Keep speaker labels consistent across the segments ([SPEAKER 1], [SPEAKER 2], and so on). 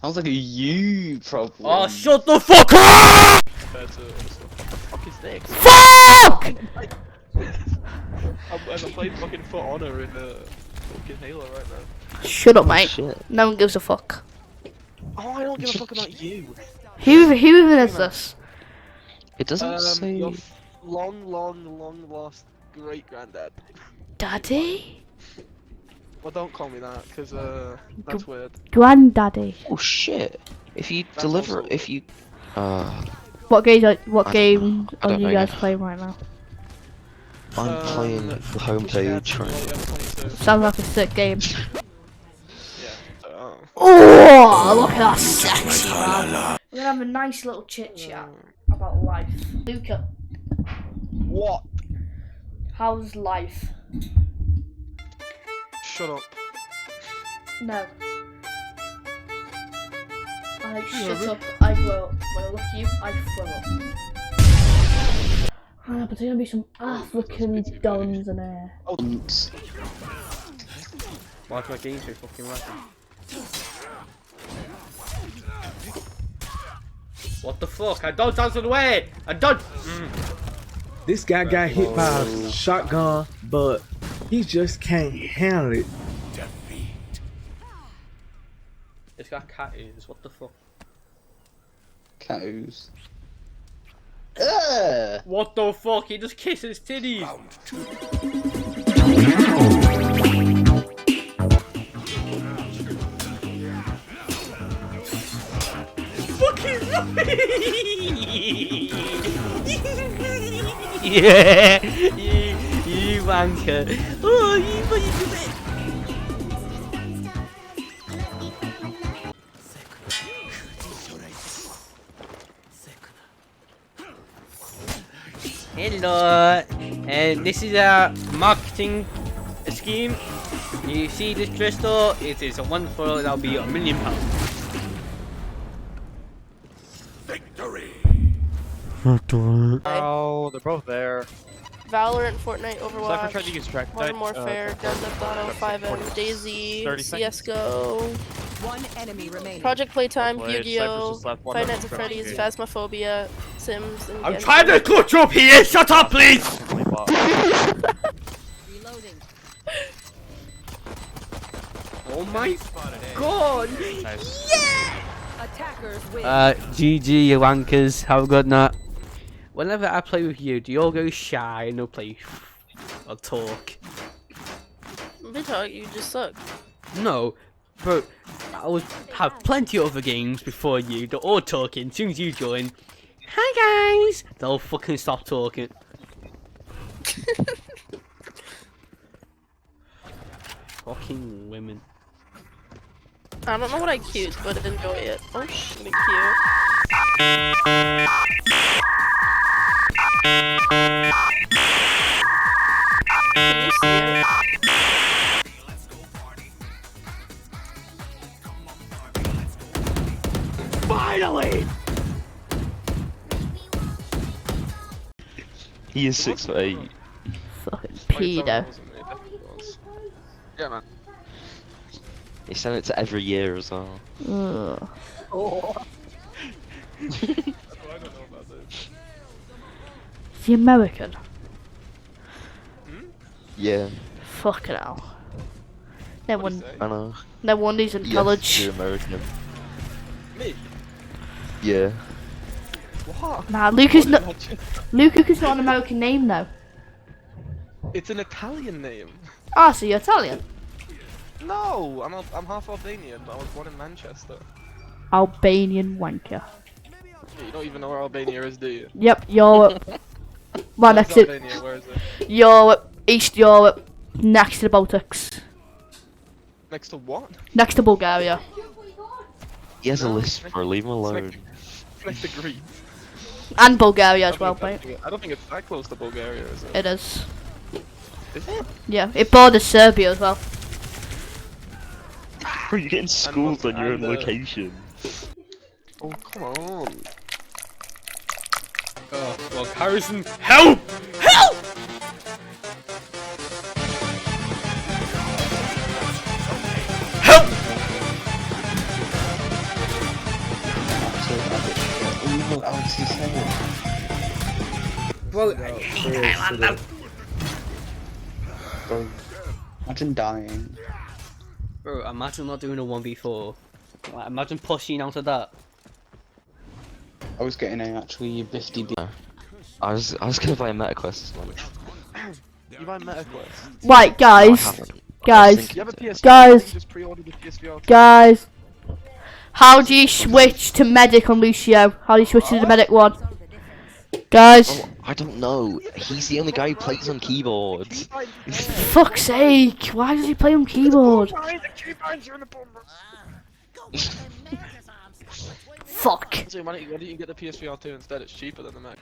[SPEAKER 1] Sounds like a you problem.
[SPEAKER 2] Oh, shut the fuck up!
[SPEAKER 3] What the fuck is this?
[SPEAKER 2] Fuck!
[SPEAKER 3] I'm playing fucking For Honor in fucking Halo right now.
[SPEAKER 2] Shut up, mate.
[SPEAKER 1] Shit.
[SPEAKER 2] No one gives a fuck.
[SPEAKER 3] Oh, I don't give a fuck about you.
[SPEAKER 2] Who even is this?
[SPEAKER 1] It doesn't say.
[SPEAKER 3] Your long lost great granddad.
[SPEAKER 2] Daddy?
[SPEAKER 3] Well, don't call me that, cause that's weird.
[SPEAKER 2] Granddaddy.
[SPEAKER 1] Oh shit! If you
[SPEAKER 3] That's
[SPEAKER 1] deliver,
[SPEAKER 3] also
[SPEAKER 1] if you,
[SPEAKER 2] What game
[SPEAKER 1] I
[SPEAKER 2] are
[SPEAKER 1] don't
[SPEAKER 2] you
[SPEAKER 1] know
[SPEAKER 2] guys
[SPEAKER 1] yet.
[SPEAKER 2] playing right now?
[SPEAKER 1] I'm playing the homepage right.
[SPEAKER 2] Sounds like a sick game.
[SPEAKER 3] Yeah.
[SPEAKER 2] Oh, look at that sexy man. We're gonna have a nice little chit chat about life. Luca,
[SPEAKER 3] What?
[SPEAKER 2] how's life?
[SPEAKER 3] Shut up.
[SPEAKER 2] No. I shut up, I grow up. When I look at you, I throw up. But there's gonna be some African dons in there.
[SPEAKER 3] Oh,
[SPEAKER 2] Why's my game so fucking random? What the fuck? I don't answer the way! I don't!
[SPEAKER 4] This guy got hit by a shotgun, but he just can't handle it.
[SPEAKER 2] This guy cat is, what the fuck?
[SPEAKER 1] Cows.
[SPEAKER 2] What the fuck? He just kissed his titties! Fucking yeah! You wanker! Oh, you fucking hello, and this is a marketing scheme. You see this crystal? It is a wonderful. That'll be £1 million.
[SPEAKER 5] Victory!
[SPEAKER 3] Oh, they're both there.
[SPEAKER 6] Valorant, Fortnite,
[SPEAKER 3] Cypher tried to
[SPEAKER 6] Overwatch,
[SPEAKER 3] use track.
[SPEAKER 6] Modern Warfare, Grand Theft Auto, 5M, DayZ,
[SPEAKER 3] 30 seconds.
[SPEAKER 6] CSGO,
[SPEAKER 7] One enemy remaining.
[SPEAKER 6] Project Playtime,
[SPEAKER 3] Played,
[SPEAKER 6] Yu-Gi-Oh,
[SPEAKER 3] Cypher's just left one
[SPEAKER 6] Five
[SPEAKER 3] on
[SPEAKER 6] Nights at
[SPEAKER 3] the
[SPEAKER 6] Freddy's,
[SPEAKER 3] game.
[SPEAKER 6] Phasmophobia, Sims, and
[SPEAKER 2] I'm
[SPEAKER 6] Genshin.
[SPEAKER 2] trying to clutch up here. Shut up, please.
[SPEAKER 7] Reloading.
[SPEAKER 2] Oh my god.
[SPEAKER 7] Attackers win.
[SPEAKER 2] GG, you wankers. Have a good night. Whenever I play with you, do you all go shy and no play or talk?
[SPEAKER 6] We talk, you just suck.
[SPEAKER 2] No, but I would have plenty of other games before you. They're all talking. As soon as you join, hi guys, they'll fucking stop talking. Fucking women.
[SPEAKER 6] I don't know what I cute, but enjoy it. Oh, cute. Can you see it?
[SPEAKER 2] Finally!
[SPEAKER 1] He is 6'8".
[SPEAKER 2] Fucking pedo.
[SPEAKER 3] Yeah, man.
[SPEAKER 1] He sent it to every year as well.
[SPEAKER 2] Ugh.
[SPEAKER 3] Oh. I don't know about this.
[SPEAKER 2] Is he American?
[SPEAKER 1] Yeah,
[SPEAKER 2] Fucking hell. No
[SPEAKER 3] What'd he
[SPEAKER 2] one,
[SPEAKER 3] say?
[SPEAKER 1] I know.
[SPEAKER 2] no wonder he's in
[SPEAKER 1] Yes,
[SPEAKER 2] college.
[SPEAKER 1] you're American.
[SPEAKER 3] Me?
[SPEAKER 1] Yeah.
[SPEAKER 3] What?
[SPEAKER 2] Nah, Luca's not an American name though.
[SPEAKER 3] It's an Italian name.
[SPEAKER 2] Ah, so you're Italian?
[SPEAKER 3] No, I'm half Albanian, but I was born in Manchester.
[SPEAKER 2] Albanian wanker.
[SPEAKER 3] You don't even know where Albania is, do you?
[SPEAKER 2] Yep, Europe. Well,
[SPEAKER 3] Where's
[SPEAKER 2] next to
[SPEAKER 3] Albania? Where is it?
[SPEAKER 2] Europe, East Europe, next to the Baltics,
[SPEAKER 3] Next to what?
[SPEAKER 2] next to Bulgaria.
[SPEAKER 1] He has a list for leave him alone.
[SPEAKER 3] Next to Greece.
[SPEAKER 2] And Bulgaria as well, mate.
[SPEAKER 3] I don't think it's that close to Bulgaria, is it?
[SPEAKER 2] It is.
[SPEAKER 3] Is it?
[SPEAKER 2] Yeah, it borders Serbia as well.
[SPEAKER 1] You're getting schooled on your own
[SPEAKER 3] and,
[SPEAKER 1] location.
[SPEAKER 3] Oh, come on.
[SPEAKER 2] Oh, well, Harrison, help! Help! Help!
[SPEAKER 8] what I was just saying.
[SPEAKER 4] Bro, I hate Highlander.
[SPEAKER 8] Bro, imagine dying.
[SPEAKER 2] Bro, imagine not doing a 1v4. Like, imagine pushing out of that.
[SPEAKER 8] I was getting a actually 50
[SPEAKER 1] I was gonna buy a MetaQuest one.
[SPEAKER 3] You buy MetaQuest.
[SPEAKER 9] Right, guys.
[SPEAKER 1] I haven't.
[SPEAKER 9] Guys.
[SPEAKER 3] You have a PSVR.
[SPEAKER 9] Guys.
[SPEAKER 3] You just pre-ordered the PSVR.
[SPEAKER 9] Guys. How do you switch to medic on Lucio? How do you switch to the medic one? Guys.
[SPEAKER 1] Oh, I don't know. He's the only guy who plays on keyboard.
[SPEAKER 9] Fuck's sake. Why does he play on keyboard? Fuck.
[SPEAKER 3] So why don't you get the PSVR 2 instead? It's cheaper than the Mac.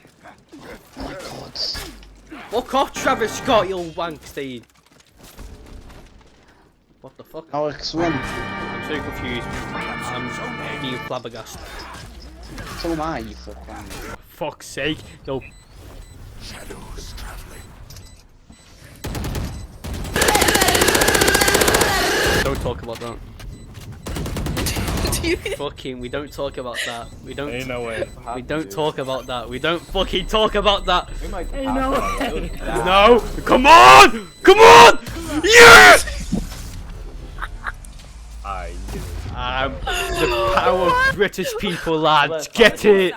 [SPEAKER 8] Oh my god.
[SPEAKER 2] Fuck off, Travis Scott, you wankstein. What the fuck?
[SPEAKER 8] Alex, win.
[SPEAKER 2] I'm so confused. I'm being flabbergasted.
[SPEAKER 8] So am I, you fucking.
[SPEAKER 2] Fuck's sake. Yo.
[SPEAKER 5] Shadows traveling.
[SPEAKER 2] Don't talk about that. Fucking, we don't talk about that. We don't.
[SPEAKER 10] Ain't no way.
[SPEAKER 2] We don't talk about that. We don't fucking talk about that.
[SPEAKER 9] Ain't no way.
[SPEAKER 2] No! Come on! Come on! Yes!
[SPEAKER 10] I knew it.
[SPEAKER 2] The power of British people, lads. Get it!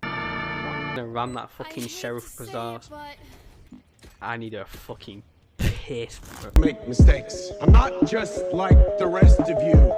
[SPEAKER 2] I'm gonna ram that fucking sheriff bazaar. I need a fucking piss, bro.
[SPEAKER 5] Make mistakes. I'm not just like the rest of you.